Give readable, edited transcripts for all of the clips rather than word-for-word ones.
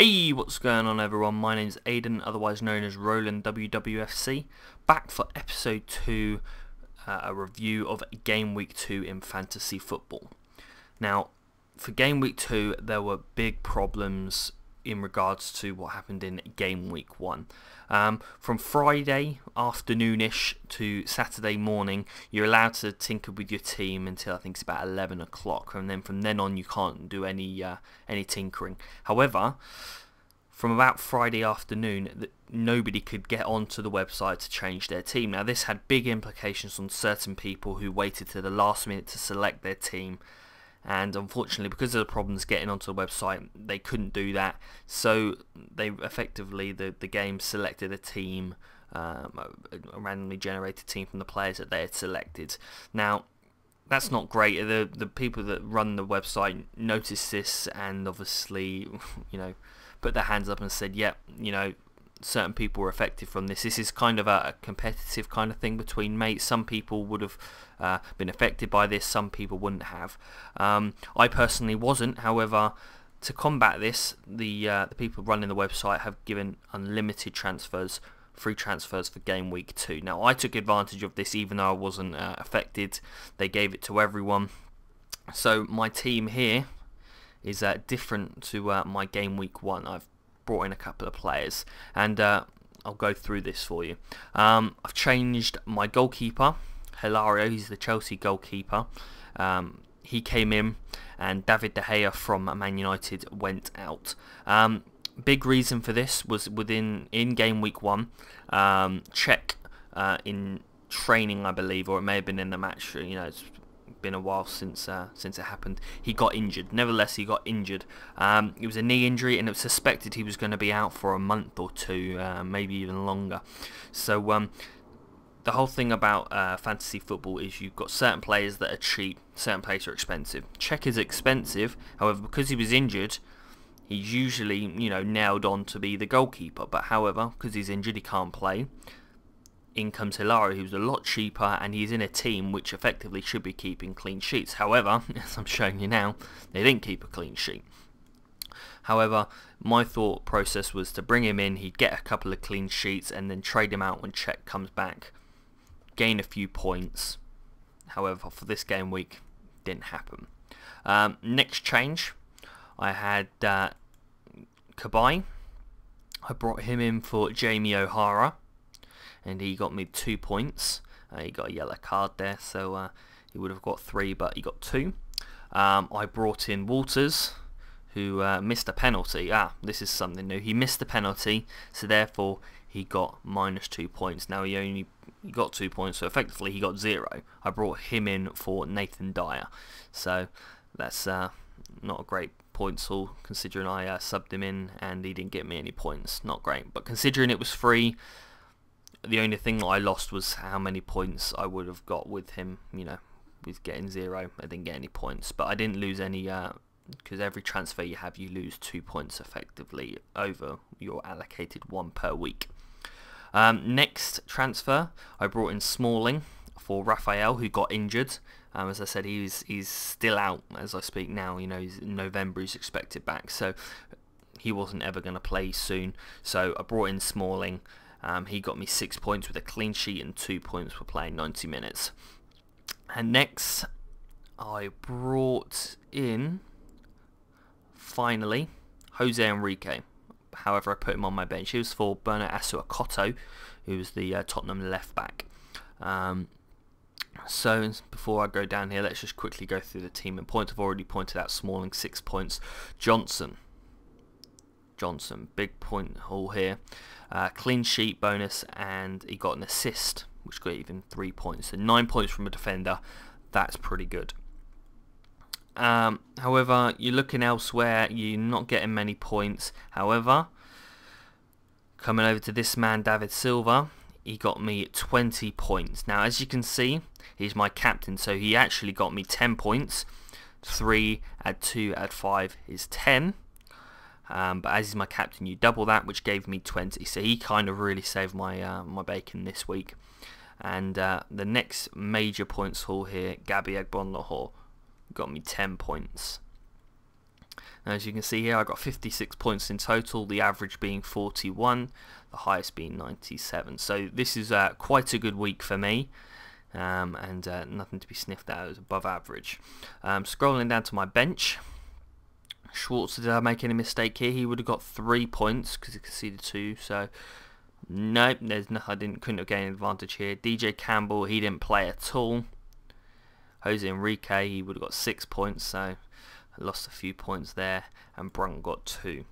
Hey, what's going on everyone? My name's Aiden, otherwise known as Roland WWFC, back for episode 2, a review of Game Week 2 in Fantasy Football. Now, for Game Week 2, there were big problems in regards to what happened in Game Week 1. From Friday afternoonish to Saturday morning, you're allowed to tinker with your team until I think it's about 11 o'clock, and then from then on you can't do any tinkering. However, from about Friday afternoon, nobody could get onto the website to change their team. Now this had big implications on certain people who waited to the last minute to select their team, and unfortunately because of the problems getting onto the website they couldn't do that, so they effectively the game selected a team, a randomly generated team from the players that they had selected. Now that's not great. The people that run the website noticed this and obviously put their hands up and said, yep, certain people were affected from this. This is kind of a competitive kind of thing between mates. Some people would have been affected by this, some people wouldn't have. I personally wasn't. However, to combat this, the people running the website have given unlimited transfers, free transfers for Game Week 2. Now I took advantage of this even though I wasn't affected. They gave it to everyone. So my team here is different to my Game Week 1. I've brought in a couple of players and I'll go through this for you. I've changed my goalkeeper, Hilario. He's the Chelsea goalkeeper. He came in and David De Gea from Man United went out. Big reason for this was in Game Week 1, Czech in training I believe, or it may have been in the match, it's been a while since it happened. He got injured. Nevertheless, he got injured. It was a knee injury, and it was suspected he was going to be out for a month or two, maybe even longer. So the whole thing about fantasy football is you've got certain players that are cheap, certain players are expensive. Czech is expensive, however, because he was injured, he's usually nailed on to be the goalkeeper. But however, because he's injured, he can't play. In comes Hilario, who's a lot cheaper, and he's in a team which effectively should be keeping clean sheets. However, as I'm showing you now, they didn't keep a clean sheet. However, my thought process was to bring him in, he'd get a couple of clean sheets, and then trade him out when Czech comes back, gain a few points. However, for this game week, didn't happen. Next change, I had Cabaye. I brought him in for Jamie O'Hara, and he got me 2 points. He got a yellow card there, so he would have got 3, but he got 2. I brought in Walters, who missed a penalty. This is something new. He missed the penalty, so therefore he got -2 points. Now he got 2 points, so effectively he got 0. I brought him in for Nathan Dyer, so that's not a great points haul, considering I subbed him in and he didn't get me any points. Not great, but considering it was free, the only thing that I lost was how many points I would have got with him, with getting 0. I didn't get any points, but I didn't lose any, because every transfer you have, you lose 2 points effectively over your allocated 1 per week. Next transfer, I brought in Smalling for Raphael, who got injured. As I said, he's still out as I speak now. He's in November, he's expected back, so he wasn't ever going to play soon. So I brought in Smalling. He got me 6 points with a clean sheet and 2 points for playing 90 minutes. And next, I brought in, finally, Jose Enrique. However, I put him on my bench. He was for Bernard Asuakoto, who was the Tottenham left back. So before I go down here, let's just quickly go through the team and points. I've already pointed out Smalling, 6 points. Johnson, big point haul here. Clean sheet bonus, and he got an assist, which got even 3 points. So 9 points from a defender. That's pretty good. However, you're looking elsewhere, you're not getting many points. However, coming over to this man, David Silva, he got me 20 points. Now, as you can see, he's my captain, so he actually got me 10 points. 3 add 2 add 5 is 10. But as he's my captain, you double that, which gave me 20. So he kind of really saved my my bacon this week. And the next major points haul here, Gabby Agbonlahor, got me 10 points. As you can see here, I got 56 points in total, the average being 41, the highest being 97. So this is quite a good week for me, and nothing to be sniffed at. It was above average. Scrolling down to my bench, Schwartz, did I make any mistake here? He would have got 3 points because he conceded 2. So nope, there's no, couldn't have gained advantage here. DJ Campbell, he didn't play at all. Jose Enrique, he would have got 6 points, so I lost a few points there, and Brunt got 2.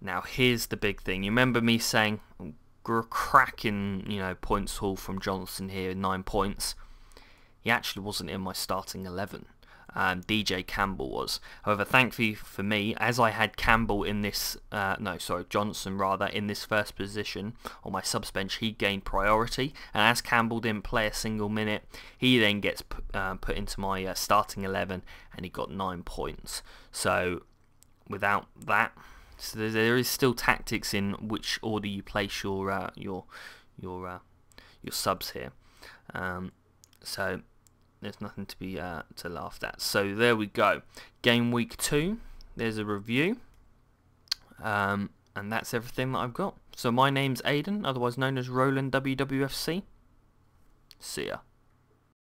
Now here's the big thing. You remember me saying cracking, points haul from Johnson here, 9 points. He actually wasn't in my starting 11. DJ Campbell was. However, thankfully for me, as I had Campbell in this, Johnson rather, in this first position on my subs bench, he gained priority, and as Campbell didn't play a single minute, he then gets put into my starting 11, and he got 9 points. So without that, so there is still tactics in which order you place your subs here. So there's nothing to be to laugh at. So there we go. Game week 2. There's a review. And that's everything that I've got. So my name's Aiden, otherwise known as Roland WWFC. See ya.